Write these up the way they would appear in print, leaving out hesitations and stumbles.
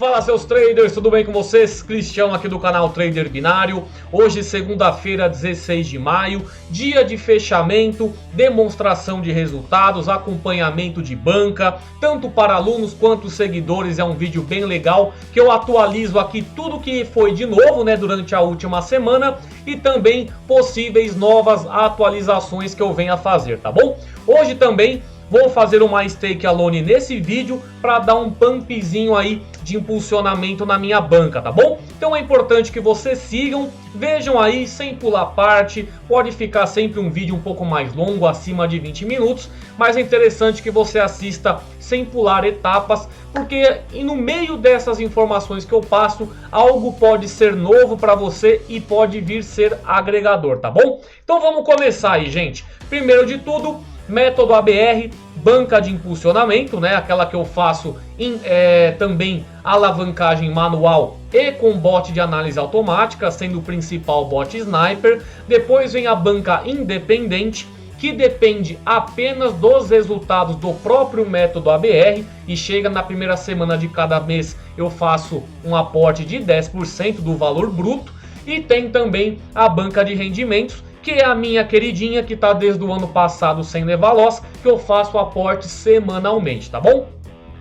Fala seus traders, tudo bem com vocês? Cristiano aqui do canal Trader Binário. Hoje segunda-feira, 16 de maio, dia de fechamento, demonstração de resultados, acompanhamento de banca, tanto para alunos quanto seguidores. É um vídeo bem legal que eu atualizo aqui tudo que foi de novo, durante a última semana e também possíveis novas atualizações que eu venho a fazer, tá bom? Hoje também vou fazer uma stake alone nesse vídeo para dar um pumpzinho aí de impulsionamento na minha banca, tá bom? Então é importante que vocês sigam, vejam aí sem pular parte, pode ficar sempre um vídeo um pouco mais longo, acima de 20 minutos, mas é interessante que você assista sem pular etapas, porque no meio dessas informações que eu passo, algo pode ser novo para você e pode vir ser agregador, tá bom? Então vamos começar aí, gente. Primeiro de tudo, método ABR, banca de impulsionamento, aquela que eu faço também alavancagem manual e com bot de análise automática, sendo o principal bot Sniper. Depois vem a banca independente, que depende apenas dos resultados do próprio método ABR e chega na primeira semana de cada mês eu faço um aporte de 10% do valor bruto. E tem também a banca de rendimentos, que é a minha queridinha, que está desde o ano passado sem levar loss, que eu faço aporte semanalmente, tá bom?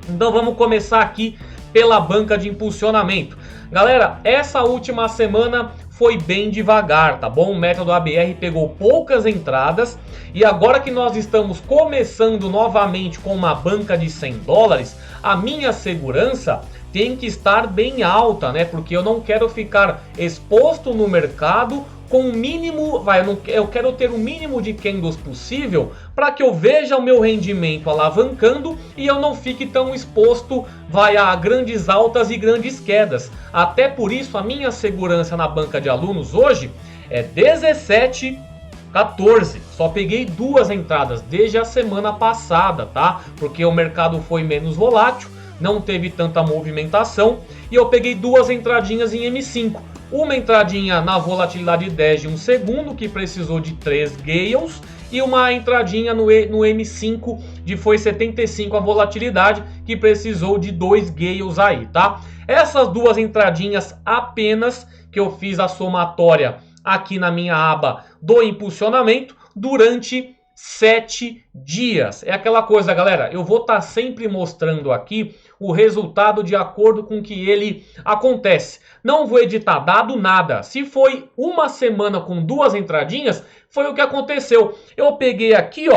Então vamos começar aqui pela banca de impulsionamento. Galera, essa última semana foi bem devagar, tá bom? O método ABR pegou poucas entradas e agora que nós estamos começando novamente com uma banca de $100, a minha segurança tem que estar bem alta, Porque eu não quero ficar exposto no mercado com o mínimo, eu quero ter o mínimo de candles possível para que eu veja o meu rendimento alavancando e eu não fique tão exposto a grandes altas e grandes quedas. Até por isso a minha segurança na banca de alunos hoje é 17,14. Só peguei duas entradas desde a semana passada, tá? Porque o mercado foi menos volátil, não teve tanta movimentação e eu peguei duas entradinhas em M5. Uma entradinha na volatilidade 10 de 1 segundo, que precisou de 3 gales, e uma entradinha no M5 de foi 75 a volatilidade, que precisou de 2 gales aí, tá? Essas duas entradinhas apenas que eu fiz a somatória aqui na minha aba do impulsionamento durante 7 dias. É aquela coisa, galera, eu vou estar sempre mostrando aqui o resultado de acordo com que ele acontece. Não vou editar dado nada. Se foi uma semana com duas entradinhas, foi o que aconteceu. Eu peguei aqui,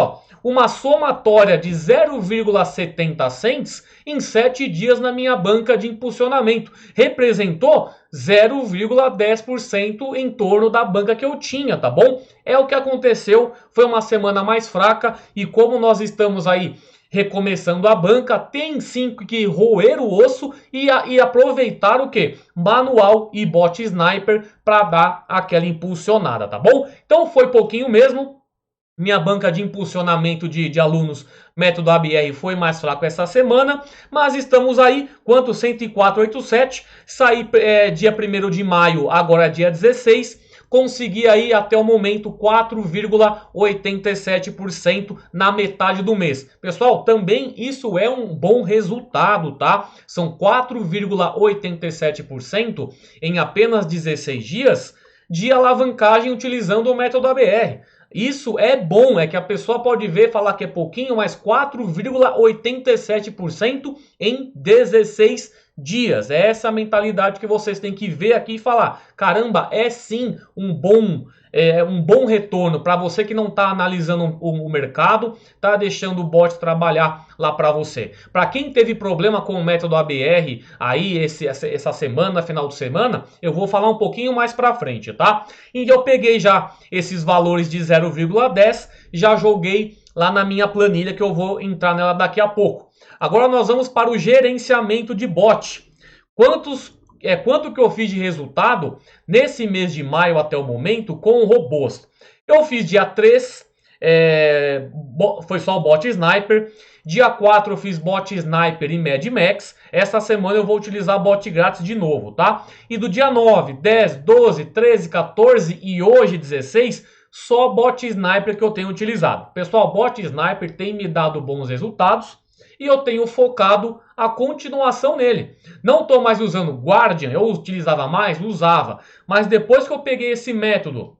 uma somatória de 0,70 cents em 7 dias na minha banca de impulsionamento. Representou 0,10% em torno da banca que eu tinha, tá bom? É o que aconteceu, foi uma semana mais fraca e como nós estamos aí recomeçando a banca, tem sim que roer o osso e aproveitar o que? Manual e bot Sniper para dar aquela impulsionada, tá bom? Então foi pouquinho mesmo. Minha banca de impulsionamento de alunos método ABR foi mais fraco essa semana, mas estamos aí, quanto 104,87, saí dia 1º de maio, agora dia 16, consegui aí até o momento 4,87% na metade do mês. Pessoal, também isso é um bom resultado, tá? São 4,87% em apenas 16 dias de alavancagem utilizando o método ABR. Isso é bom, é que a pessoa pode ver e falar que é pouquinho, mas 4,87% em 16 dias. É essa mentalidade que vocês têm que ver aqui e falar, caramba, é sim um bom retorno para você que não está analisando o mercado, está deixando o bot trabalhar lá para você. Para quem teve problema com o método ABR aí essa semana, final de semana, eu vou falar um pouquinho mais para frente, tá? E eu peguei já esses valores de 0,10, já joguei lá na minha planilha que eu vou entrar nela daqui a pouco. Agora nós vamos para o gerenciamento de bot. Quanto que eu fiz de resultado nesse mês de maio até o momento com robôs? Eu fiz dia 3, foi só o bot Sniper. Dia 4 eu fiz bot Sniper e Mad Max. Essa semana eu vou utilizar bot grátis de novo, tá? E do dia 9, 10, 12, 13, 14 e hoje 16, só bot Sniper que eu tenho utilizado. Pessoal, bot Sniper tem me dado bons resultados. e eu tenho focado a continuação nele. Não estou mais usando Guardian, eu utilizava mais, usava, mas depois que eu peguei esse método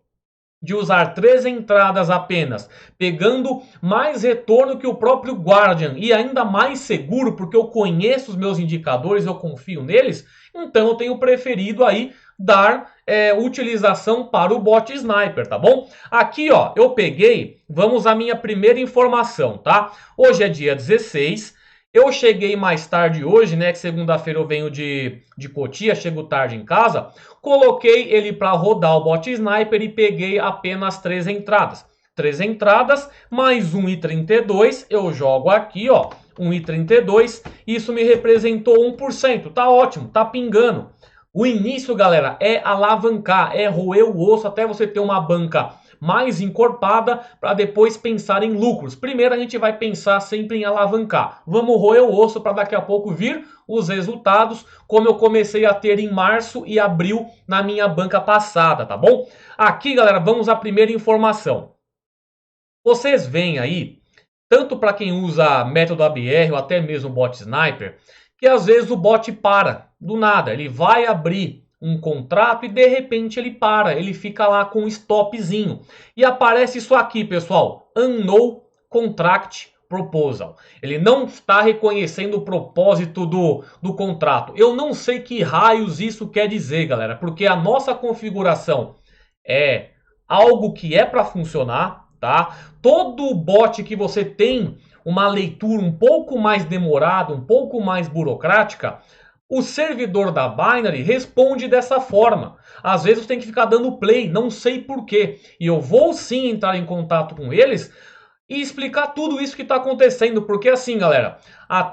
de usar 3 entradas apenas, pegando mais retorno que o próprio Guardian e ainda mais seguro, porque eu conheço os meus indicadores, eu confio neles, então eu tenho preferido aí dar utilização para o bot Sniper, tá bom? Aqui, ó, eu peguei, vamos à minha primeira informação, tá? Hoje é dia 16, eu cheguei mais tarde hoje, né, que segunda-feira eu venho de Cotia, chego tarde em casa, coloquei ele para rodar o bot Sniper e peguei apenas 3 entradas. 3 entradas mais 1,32, eu jogo aqui, ó, 1,32, isso me representou 1%, tá ótimo, tá pingando. O início, galera, é alavancar, é roer o osso até você ter uma banca mais encorpada para depois pensar em lucros. Primeiro a gente vai pensar sempre em alavancar. Vamos roer o osso para daqui a pouco vir os resultados, como eu comecei a ter em março e abril na minha banca passada, tá bom? Aqui, galera, vamos à primeira informação. Vocês veem aí, tanto para quem usa método ABR ou até mesmo bot Sniper, que às vezes o bot para do nada, ele vai abrir um contrato e de repente ele para, ele fica lá com um stopzinho. E aparece isso aqui, pessoal, Unknown Contract Proposal. Ele não está reconhecendo o propósito do contrato. Eu não sei que raios isso quer dizer, galera, porque a nossa configuração é algo que é para funcionar, tá? Todo bot que você tem uma leitura um pouco mais demorada, um pouco mais burocrática, o servidor da Binary responde dessa forma. Às vezes você tem que ficar dando play, não sei porquê. E eu vou sim entrar em contato com eles e explicar tudo isso que está acontecendo. Porque assim, galera,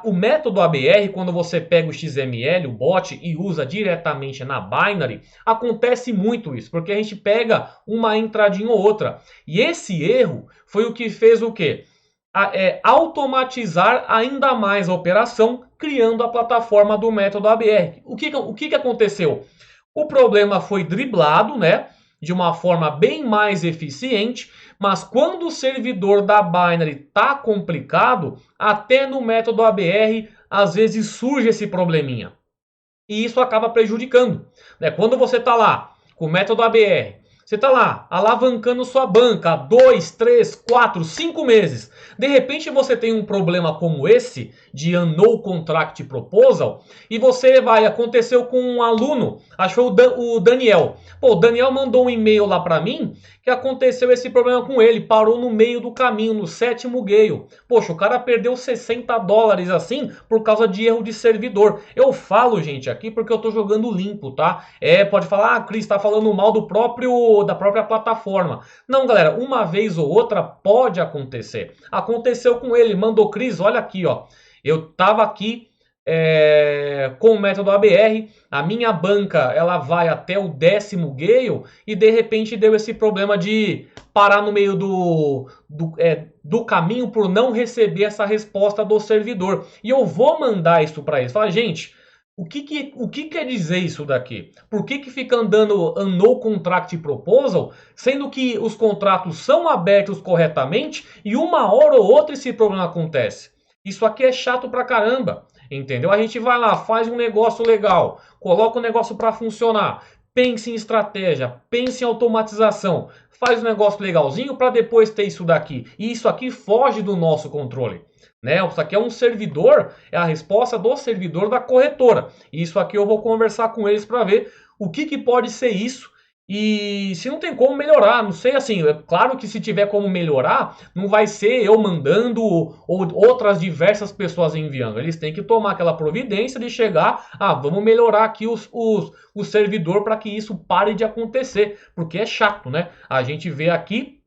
o método ABR, quando você pega o XML, o bot, e usa diretamente na Binary, acontece muito isso. Porque a gente pega uma entradinha ou outra. E esse erro foi o que fez o quê? Automatizar ainda mais a operação, criando a plataforma do método ABR. O que aconteceu? O problema foi driblado, né, de uma forma bem mais eficiente, mas quando o servidor da Binary está complicado, até no método ABR, às vezes surge esse probleminha. E isso acaba prejudicando, né? Quando você está lá com o método ABR, você está lá alavancando sua banca há 2, 3, 4, 5 meses. De repente você tem um problema como esse, de Unknown Contract Proposal, e você aconteceu com um aluno, achou o Daniel. Pô, o Daniel mandou um e-mail lá para mim, que aconteceu esse problema com ele, parou no meio do caminho, no 7º gale. Poxa, o cara perdeu $60 assim, por causa de erro de servidor. Eu falo, gente, aqui porque eu tô jogando limpo, tá? Pode falar, Cris, tá falando mal da própria plataforma. Não, galera, uma vez ou outra pode acontecer. Aconteceu com ele, mandou, Cris, olha aqui, ó. Eu tava aqui com o método ABR, a minha banca ela vai até o 10º gale e de repente deu esse problema de parar no meio do caminho por não receber essa resposta do servidor. E eu vou mandar isso para eles. Falar, gente, o que quer dizer isso daqui? Por que fica andando Unknown Contract Proposal, sendo que os contratos são abertos corretamente e uma hora ou outra esse problema acontece? Isso aqui é chato pra caramba, entendeu? A gente vai lá, faz um negócio legal, coloca o negócio para funcionar, pense em estratégia, pense em automatização, faz um negócio legalzinho para depois ter isso daqui. E isso aqui foge do nosso controle. Né? Isso aqui é um servidor, é a resposta do servidor da corretora. E isso aqui eu vou conversar com eles para ver o que pode ser isso e se não tem como melhorar. Não sei, assim, é claro que se tiver como melhorar, não vai ser eu mandando ou outras diversas pessoas enviando. Eles têm que tomar aquela providência de chegar, vamos melhorar aqui o servidor para que isso pare de acontecer, porque é chato, né? A gente vê aqui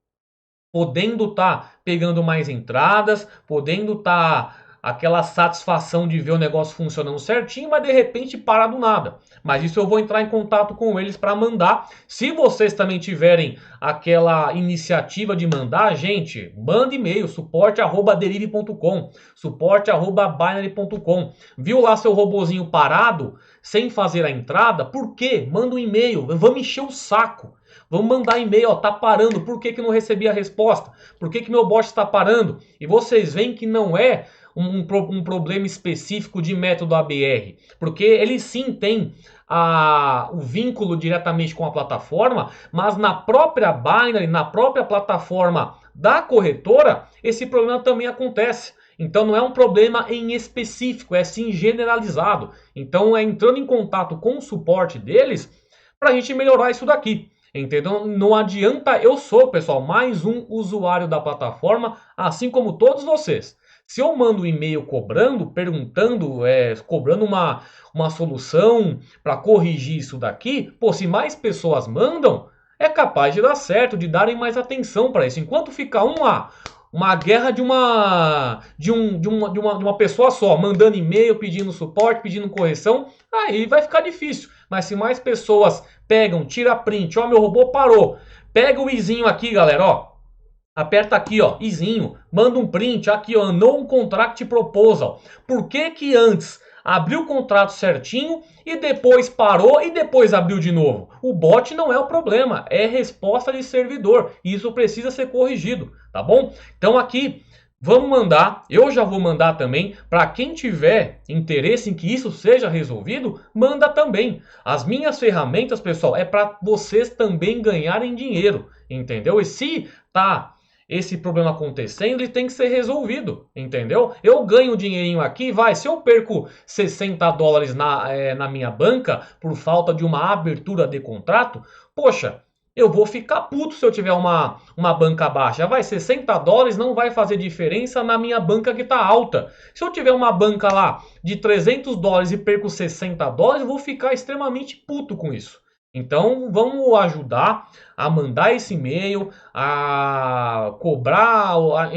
podendo estar pegando mais entradas, podendo estar aquela satisfação de ver o negócio funcionando certinho, mas de repente para do nada. Mas isso eu vou entrar em contato com eles para mandar. Se vocês também tiverem aquela iniciativa de mandar, gente, manda e-mail, suporte@derive.com, suporte@binary.com. Viu lá seu robozinho parado, sem fazer a entrada? Por quê? Manda um e-mail, vamos encher o saco. Vamos mandar e-mail, ó, tá parando, por que não recebi a resposta? Por que meu bot está parando? E vocês veem que não é um problema específico de método ABR, porque ele sim tem o vínculo diretamente com a plataforma, mas na própria Binance, na própria plataforma da corretora, esse problema também acontece. Então não é um problema em específico, é sim generalizado. Então é entrando em contato com o suporte deles para a gente melhorar isso daqui. Entendeu? Não adianta, eu sou, pessoal, mais um usuário da plataforma, assim como todos vocês. Se eu mando um e-mail cobrando, perguntando, cobrando uma solução para corrigir isso daqui, pô, se mais pessoas mandam, é capaz de dar certo, de darem mais atenção para isso. Enquanto fica uma guerra de uma pessoa só, mandando e-mail, pedindo suporte, pedindo correção, aí vai ficar difícil. Mas se mais pessoas pegam, tira print, ó, meu robô parou, pega o izinho aqui, galera, ó, aperta aqui, ó, izinho, manda um print aqui, ó, no contract proposal. Por que que antes abriu o contrato certinho e depois parou e depois abriu de novo? O bot não é o problema, é resposta de servidor e isso precisa ser corrigido, tá bom? Então aqui vamos mandar, eu já vou mandar também, para quem tiver interesse em que isso seja resolvido, manda também. As minhas ferramentas, pessoal, é para vocês também ganharem dinheiro, entendeu? E se tá esse problema acontecendo, ele tem que ser resolvido, entendeu? Eu ganho dinheirinho aqui, se eu perco 60 dólares na minha banca por falta de uma abertura de contrato, poxa, eu vou ficar puto se eu tiver uma banca baixa. Vai, 60 dólares não vai fazer diferença na minha banca que está alta. Se eu tiver uma banca lá de 300 dólares e perco 60 dólares, eu vou ficar extremamente puto com isso. Então vamos ajudar a mandar esse e-mail, a cobrar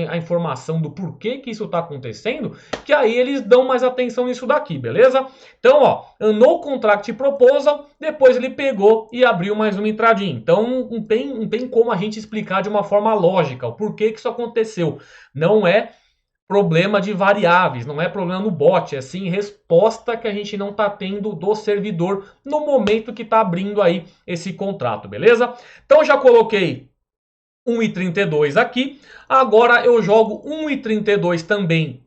a informação do porquê que isso está acontecendo, que aí eles dão mais atenção nisso daqui, beleza? Então, ó, no contract proposal, depois ele pegou e abriu mais uma entradinha. Então não tem como a gente explicar de uma forma lógica o porquê que isso aconteceu. Não é problema de variáveis, não é problema no bot, é sim resposta que a gente não está tendo do servidor no momento que está abrindo aí esse contrato, beleza? Então já coloquei 1,32 aqui, agora eu jogo 1,32 também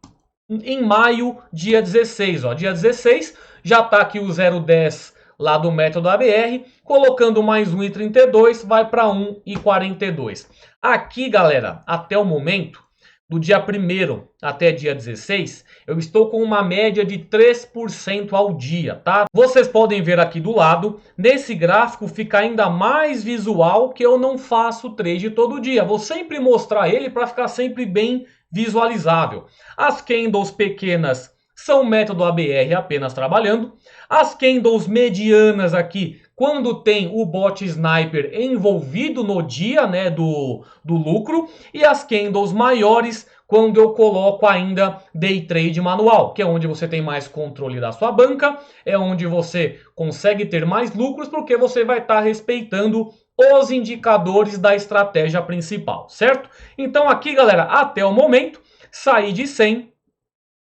em maio, dia 16, ó, dia 16 já está aqui o 0,10 lá do método ABR, colocando mais 1,32 vai para 1,42. Aqui, galera, até o momento, do dia 1º até dia 16, eu estou com uma média de 3% ao dia, tá? Vocês podem ver aqui do lado, nesse gráfico fica ainda mais visual que eu não faço trade todo dia. Vou sempre mostrar ele para ficar sempre bem visualizável. As candles pequenas são método ABR apenas trabalhando. As candles medianas aqui, quando tem o bot sniper envolvido no dia, né, do lucro, e as candles maiores quando eu coloco ainda day trade manual, que é onde você tem mais controle da sua banca, é onde você consegue ter mais lucros, porque você vai estar respeitando os indicadores da estratégia principal, certo? Então aqui, galera, até o momento, saí de 100,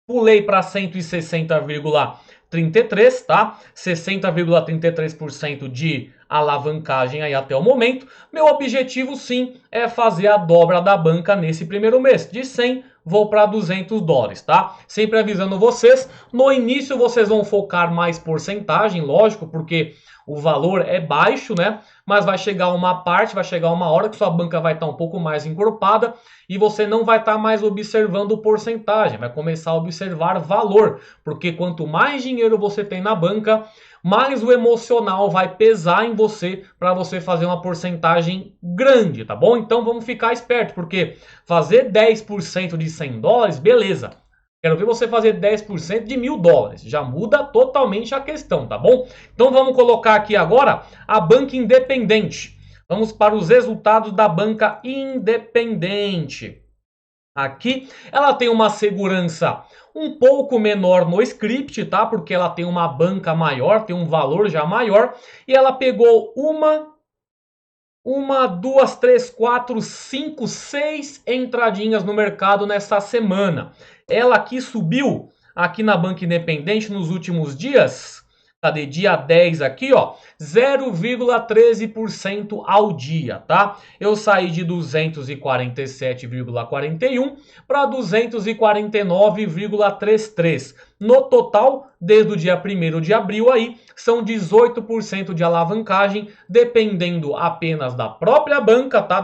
pulei para 160,33, tá? 60,33% de alavancagem aí até o momento. Meu objetivo sim é fazer a dobra da banca nesse primeiro mês. De 100 vou para 200 dólares, tá? Sempre avisando vocês, no início vocês vão focar mais porcentagem, lógico, porque o valor é baixo, né? Mas vai chegar uma parte, vai chegar uma hora que sua banca vai estar um pouco mais encorpada e você não vai estar mais observando porcentagem, vai começar a observar valor, porque quanto mais dinheiro você tem na banca, mais o emocional vai pesar em você para você fazer uma porcentagem grande, tá bom? Então vamos ficar esperto, porque fazer 10% de 100 dólares, beleza. Quero ver você fazer 10% de 1.000 dólares. Já muda totalmente a questão, tá bom? Então vamos colocar aqui agora a banca independente. Vamos para os resultados da banca independente. Aqui ela tem uma segurança um pouco menor no script, tá? Porque ela tem uma banca maior, tem um valor já maior. E ela pegou uma, duas, três, quatro, cinco, 6 entradinhas no mercado nessa semana. Ela aqui subiu, aqui na banca independente nos últimos dias, Cadê? Dia 10 aqui, ó, 0,13% ao dia, tá? Eu saí de 247,41 para 249,33. No total, desde o dia 1º de abril aí, são 18% de alavancagem, dependendo apenas da própria banca, tá?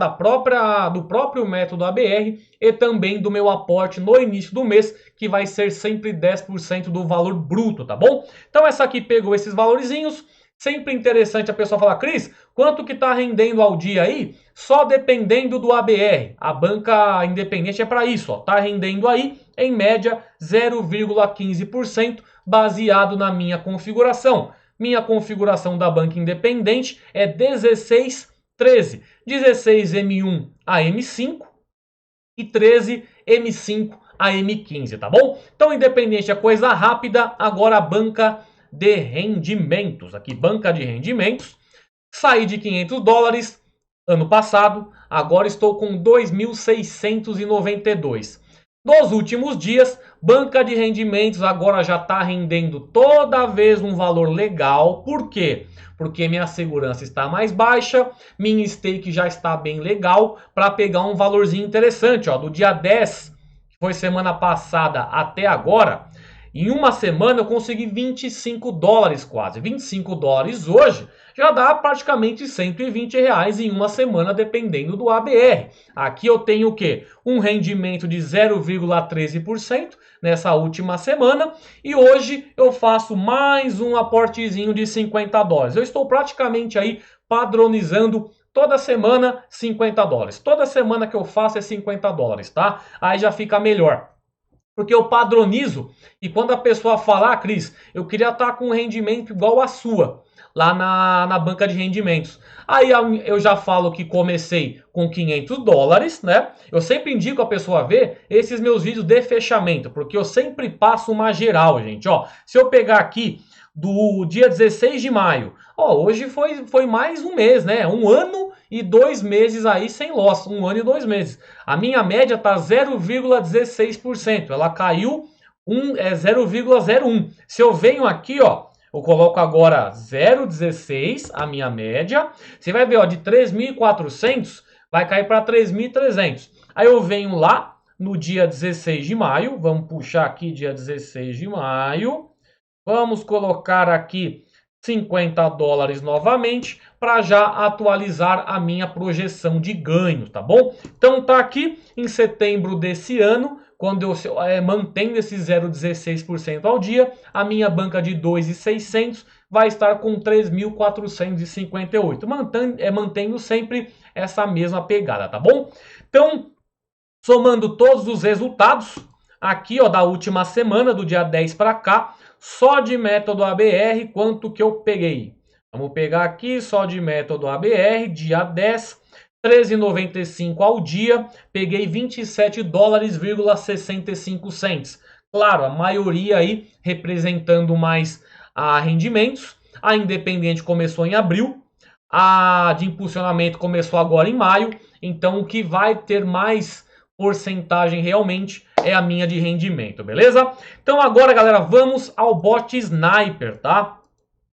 Do próprio método ABR e também do meu aporte no início do mês, que vai ser sempre 10% do valor bruto, tá bom? Então essa aqui pegou esses valorzinhos. Sempre interessante a pessoa falar, Cris, quanto que tá rendendo ao dia aí? Só dependendo do ABR. A banca independente é para isso, ó. Tá rendendo aí, em média, 0,15%, baseado na minha configuração. Minha configuração da banca independente é 1613. 16 M1 a M5 e 13 M5 a M15, tá bom? Então, independente é coisa rápida, agora a banca de rendimentos. Aqui, banca de rendimentos. Saí de 500 dólares ano passado, agora estou com 2.692. Nos últimos dias, banca de rendimentos agora já está rendendo toda vez um valor legal. Por quê? Porque minha segurança está mais baixa, minha stake já está bem legal para pegar um valorzinho interessante. Ó, do dia 10, que foi semana passada, até agora, em uma semana eu consegui 25 dólares quase. 25 dólares hoje já dá praticamente 120 reais em uma semana, dependendo do ABR. Aqui eu tenho o quê? Um rendimento de 0,13% nessa última semana. E hoje eu faço mais um aportezinho de 50 dólares. Eu estou praticamente aí padronizando toda semana 50 dólares. Toda semana que eu faço é 50 dólares, tá? Aí já fica melhor. Porque eu padronizo e quando a pessoa falar, ah, Cris, eu queria estar com um rendimento igual a sua, lá na banca de rendimentos. Aí eu já falo que comecei com 500 dólares, né? Eu sempre indico a pessoa ver esses meus vídeos de fechamento, porque eu sempre passo uma geral, gente. Ó, se eu pegar aqui do dia 16 de maio, ó, hoje foi mais um mês, né? 1 ano e 2 meses aí sem loss, 1 ano e 2 meses. A minha média tá 0,16%, ela caiu 0,01. Se eu venho aqui, ó, eu coloco agora 0,16 a minha média. Você vai ver, ó, de 3.400 vai cair para 3.300. Aí eu venho lá no dia 16 de maio, vamos puxar aqui dia 16 de maio. Vamos colocar aqui 50 dólares novamente para já atualizar a minha projeção de ganho, tá bom? Então tá aqui em setembro desse ano, quando eu mantendo esse 0,16% ao dia, a minha banca de 2.600 vai estar com 3.458, mantendo sempre essa mesma pegada, tá bom? Então, somando todos os resultados, aqui ó, da última semana, do dia 10 para cá, só de método ABR, quanto que eu peguei? Vamos pegar aqui, só de método ABR, dia 10, 13,95 ao dia, peguei 27 dólares,65 cents. Claro, a maioria aí representando mais a rendimentos. A independente começou em abril, a de impulsionamento começou agora em maio, então o que vai ter mais porcentagem realmente é a minha de rendimento, beleza? Então agora, galera, vamos ao bot Sniper, tá?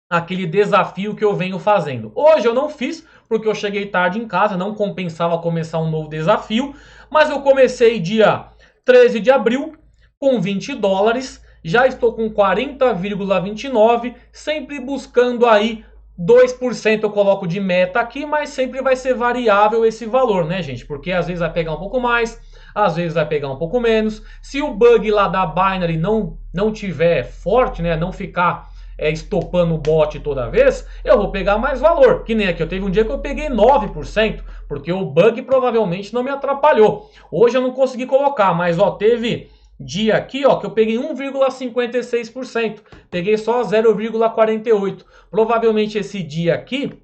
Aquele desafio que eu venho fazendo. Hoje eu não fiz, porque eu cheguei tarde em casa, não compensava começar um novo desafio, mas eu comecei dia 13 de abril com 20 dólares, já estou com 40,29, sempre buscando aí 2% eu coloco de meta aqui, mas sempre vai ser variável esse valor, né, gente? Porque às vezes vai pegar um pouco mais, às vezes vai pegar um pouco menos. Se o bug lá da Binary não tiver forte, né, não ficar estopando o bot toda vez, eu vou pegar mais valor. Que nem aqui, eu teve um dia que eu peguei 9%, porque o bug provavelmente não me atrapalhou. Hoje eu não consegui colocar, mas ó, teve dia aqui, ó, que eu peguei 1,56%. Peguei só 0,48%. Provavelmente esse dia aqui,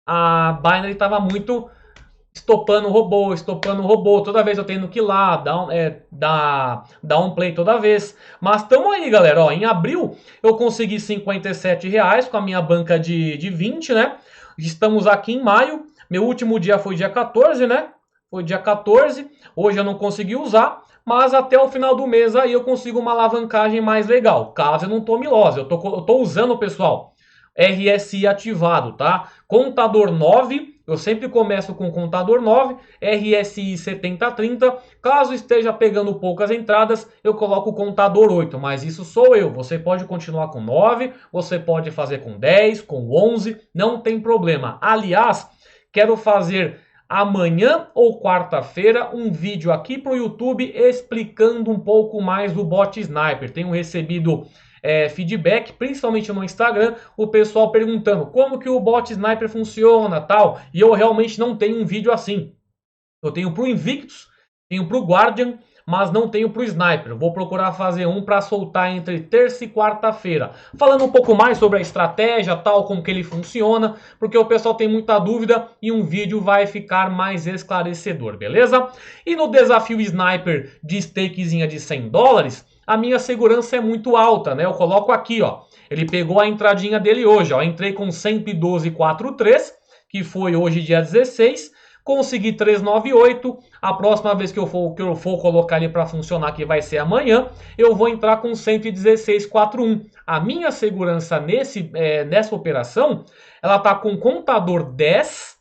a Binary estava muito estopando o robô, toda vez eu tendo que ir lá, dar um play toda vez. Mas tamo aí, galera, ó, em abril eu consegui 57 reais com a minha banca de 20, né? Estamos aqui em maio, meu último dia foi dia 14, né? Foi dia 14, hoje eu não consegui usar, mas até o final do mês aí eu consigo uma alavancagem mais legal, caso eu não tome loss. Eu tô usando, pessoal, RSI ativado, tá? Contador 9, eu sempre começo com contador 9, RSI 70/30. Caso esteja pegando poucas entradas, eu coloco o contador 8, mas isso sou eu. Você pode continuar com 9, você pode fazer com 10, com 11, não tem problema. Aliás, quero fazer amanhã ou quarta-feira um vídeo aqui para o YouTube explicando um pouco mais do bot Sniper. Tenho recebido feedback, principalmente no Instagram, o pessoal perguntando como que o bot Sniper funciona, tal, e eu realmente não tenho um vídeo assim. Eu tenho pro Invictus, tenho pro Guardian, mas não tenho pro Sniper. Vou procurar fazer um para soltar entre terça e quarta-feira, falando um pouco mais sobre a estratégia, tal, como que ele funciona, porque o pessoal tem muita dúvida e um vídeo vai ficar mais esclarecedor, beleza? E no desafio Sniper de stakezinha de $100, a minha segurança é muito alta, né? Eu coloco aqui, ó. Ele pegou a entradinha dele hoje, ó. Eu entrei com 112,43, que foi hoje dia 16. Consegui 398. A próxima vez que eu for colocar ele para funcionar, que vai ser amanhã, eu vou entrar com 116,41. A minha segurança nessa operação, ela tá com contador 10,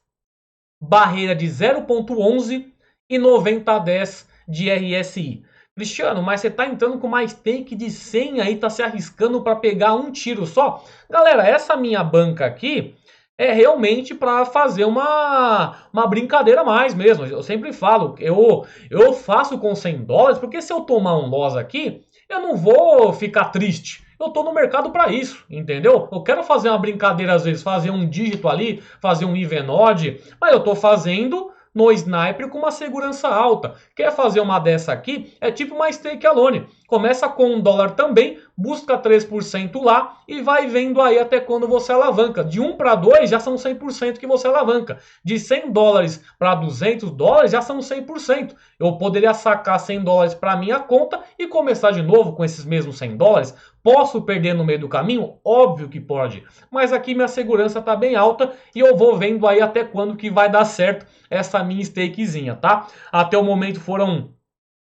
barreira de 0,11 e 90/10 de RSI. Cristiano, mas você tá entrando com mais take de 100 aí, tá se arriscando para pegar um tiro só? Galera, essa minha banca aqui é realmente para fazer uma brincadeira a mais mesmo. Eu sempre falo, eu faço com $100, porque se eu tomar um loss aqui, eu não vou ficar triste. Eu tô no mercado para isso, entendeu? Eu quero fazer uma brincadeira às vezes, fazer um dígito ali, fazer um even odd, mas eu tô fazendo no Sniper com uma segurança alta. Quer fazer uma dessa aqui? É tipo uma stake alone. Começa com $1 também, busca 3% lá e vai vendo aí até quando você alavanca. De 1 para 2 já são 100% que você alavanca. De $100 para $200 já são 100%. Eu poderia sacar $100 para minha conta e começar de novo com esses mesmos $100. Posso perder no meio do caminho? Óbvio que pode. Mas aqui minha segurança está bem alta e eu vou vendo aí até quando que vai dar certo essa minha stakezinha, tá? Até o momento foram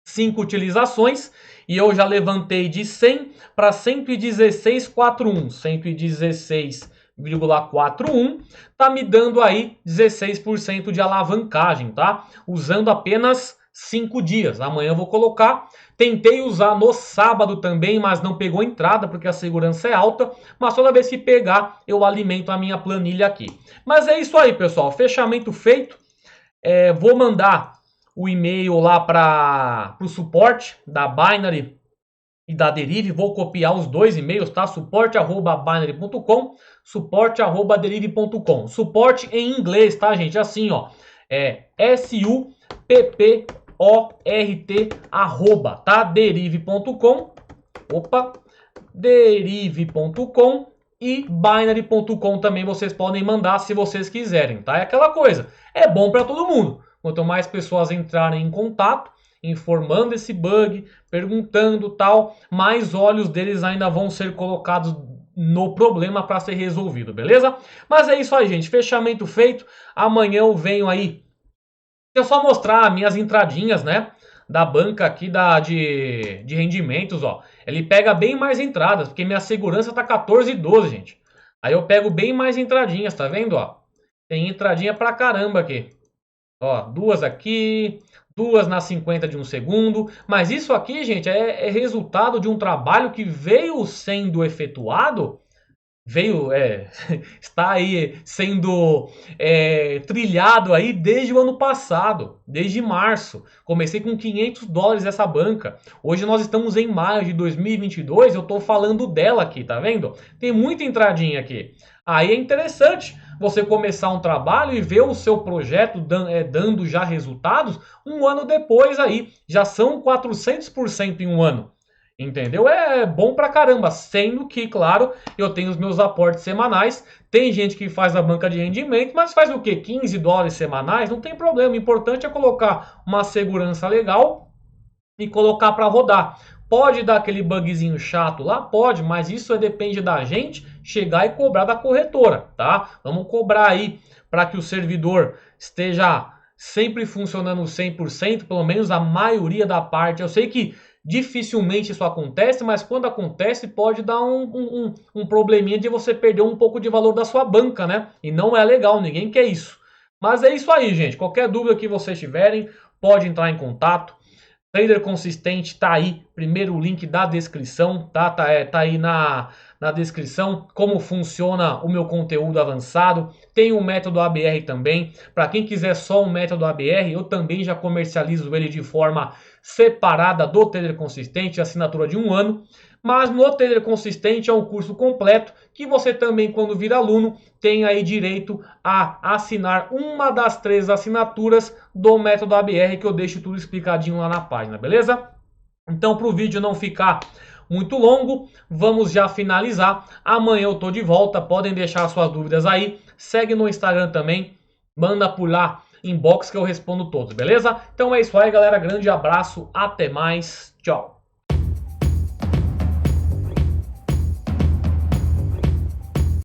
5 utilizações e eu já levantei de 100 para 116,41. 116,41 tá me dando aí 16% de alavancagem, tá? Usando apenas 5 dias. Amanhã eu vou colocar. Tentei usar no sábado também, mas não pegou entrada porque a segurança é alta. Mas toda vez que pegar, eu alimento a minha planilha aqui. Mas é isso aí, pessoal. Fechamento feito. Vou mandar o e-mail lá para o suporte da Binary e da Derive. Vou copiar os dois e-mails, tá? suporte@binary.com, suporte@derive.com. Suporte em inglês, tá, gente? Assim, ó. SUPPORT, tá? Derive.com. Opa! Derive.com e binary.com também vocês podem mandar se vocês quiserem, tá? É aquela coisa, é bom para todo mundo. Quanto mais pessoas entrarem em contato, informando esse bug, perguntando tal, mais olhos deles ainda vão ser colocados no problema para ser resolvido, beleza? Mas é isso aí, gente. Fechamento feito. Amanhã eu venho aí. Deixa eu só mostrar minhas entradinhas, né? Da banca aqui de rendimentos, ó. Ele pega bem mais entradas, porque minha segurança tá 14,12, gente. Aí eu pego bem mais entradinhas, tá vendo, ó? Tem entradinha pra caramba aqui. Ó, duas aqui, duas na 50 de um segundo. Mas isso aqui, gente, é resultado de um trabalho que veio sendo efetuado, está aí sendo trilhado aí desde o ano passado, desde março. Comecei com $500 essa banca. Hoje nós estamos em maio de 2022, eu estou falando dela aqui, tá vendo? Tem muita entradinha aqui. Aí é interessante você começar um trabalho e ver o seu projeto dando já resultados um ano depois aí. Já são 400% em um ano. Entendeu? É bom pra caramba, sendo que, claro, eu tenho os meus aportes semanais. Tem gente que faz a banca de rendimento, mas faz o quê? $15 semanais? Não tem problema, o importante é colocar uma segurança legal e colocar para rodar. Pode dar aquele bugzinho chato lá? Pode, mas isso depende da gente chegar e cobrar da corretora, tá? Vamos cobrar aí para que o servidor esteja sempre funcionando 100%, pelo menos a maioria da parte. Eu sei que dificilmente isso acontece, mas quando acontece pode dar um probleminha de você perder um pouco de valor da sua banca, né? E não é legal, ninguém quer isso. Mas é isso aí, gente. Qualquer dúvida que vocês tiverem, pode entrar em contato. Trader Consistente tá aí, primeiro link da descrição, tá? Tá aí na descrição como funciona o meu conteúdo avançado. Tem o método ABR também. Para quem quiser só o método ABR, eu também já comercializo ele de forma separada do Trader Consistente, assinatura de 1 ano. Mas no Trader Consistente é um curso completo que você também, quando vira aluno, tem aí direito a assinar uma das 3 assinaturas do método ABR, que eu deixo tudo explicadinho lá na página, beleza? Então, para o vídeo não ficar muito longo, vamos já finalizar. Amanhã eu tô de volta, podem deixar suas dúvidas aí. Segue no Instagram também, manda por lá inbox que eu respondo todos, beleza? Então é isso aí, galera. Grande abraço, até mais, tchau.